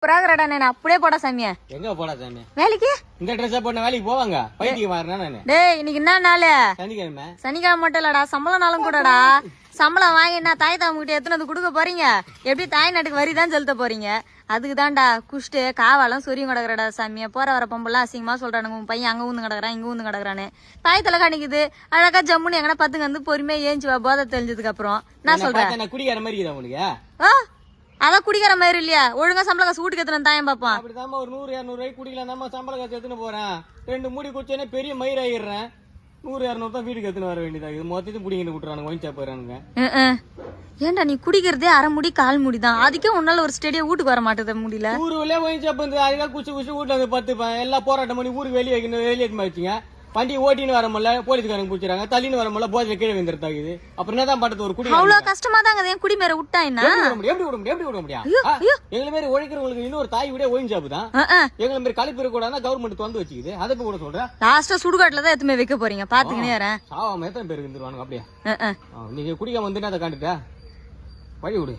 புறாகடா நான் அப்படியே போடா சாமியா. எங்க போடா சாமி? வேலைக்கு இந்த ட்ரெஸ் போட்டு வேலைக்கு போவாங்க. பைத்தியம் மாறனா நானு. டேய் இன்னைக்கு என்ன நாள்? சனிக்கிழமை. சனிக்கிழமை மட்டும் இல்லடா, சம்பள நாளும் கூடடா. சம்பளம் வாங்கி என்ன தாய் தாமுகிட்ட எத்தனை வந்து கொடுக்க போறீங்க? எப்படி தாய் நாட்டுக்கு வரி தான் செலுத்த போறீங்க? அதுக்கு தான்டா குஷ்டு காவாலாம் சொரியும் கிடக்குறடா சாமியா. போற வர பொம்பெல்லாம் அசிங்கமா சொல்றானுங்க, உன் பையன் அங்க ஊந்து கிடக்குறான் இங்க ஊந்து கிடக்குறான்னு. தாயத்துல காணிக்குது அழகா ஜம்முன்னு எங்கன்னா பத்துங்க வந்து பொறுமையா ஏஞ்சி வா போதை தெரிஞ்சதுக்கு அப்புறம். நான் சொல்றேன் குடிக்கிற மாதிரி இருக்குதா உனக்கு? அதான் குடிக்கிற மாதிரி இல்லையா? ஒழுங்கா சம்பள காசு வீட்டுக்கு எத்தனை தாயம் பாப்பான். அப்படிதாம்மா ஒரு 100-200 ரூபாய்க்கு குடிக்கலாம். சம்பள காசு எடுத்துன்னு போறேன். 2 மூடி குடிச்சேனே பெரிய மயிர் ஆயிடுறேன். 100-200 தான் வீட்டுக்கு எடுத்துன்னு வர வேண்டியதா இது. மொத்தத்தையும் குடிக்கிட்டு விட்டுறானுங்க, வாங்கி போறானுங்க. ஏன்டா நீ குடிக்கிறதே அரை முடி கால் முடிதான், அதுக்கே உன்னால ஒரு ஸ்டேடியா வீட்டுக்கு வர மாட்டேத முடியல. ஊருக்குள்ளே வாங்கி சாப்பிட்டு அதுக்காக குச்சி வீட்டுல வந்து பத்துப்பேன். எல்லாம் போராட்டம் பண்ணி ஊருக்கு வெளியே வைக்கணும், வெளியே வச்சுங்க. வண்டி ஓட்டின்னு வர முடியல, போலீஸ்காரங்க பிடிச்சாங்க. தள்ளின்னு வர முடியல, போதை கீழே வந்துருத்தாக்குது. அப்புறம் என்னதான் பண்றது? ஒரு குடி அவ்வளவு கஷ்டமா தாங்க என் குடி மேல விட்டா என்ன? எப்படி விட முடியும்? எங்களை மாதிரி உழைக்கிறவங்களுக்கு இன்னொரு தாய் விட ஓய்வு சாப்புதான். எங்களை மாதிரி கழிப்பு இருக்கக்கூடாது கவர்மெண்ட் வந்து வச்சுக்குது. அதை கூட சொல்றேன். லாஸ்டா சுடுகாட்டுல தான் எதுவுமே வைக்க போறீங்க, பாத்துக்கினே சாவாம எத்தனை பேருக்கு இருந்துருவானுங்க. அப்படியே நீங்க குடிக்காம வந்து அதை காண்டுட்டா வழி விடு.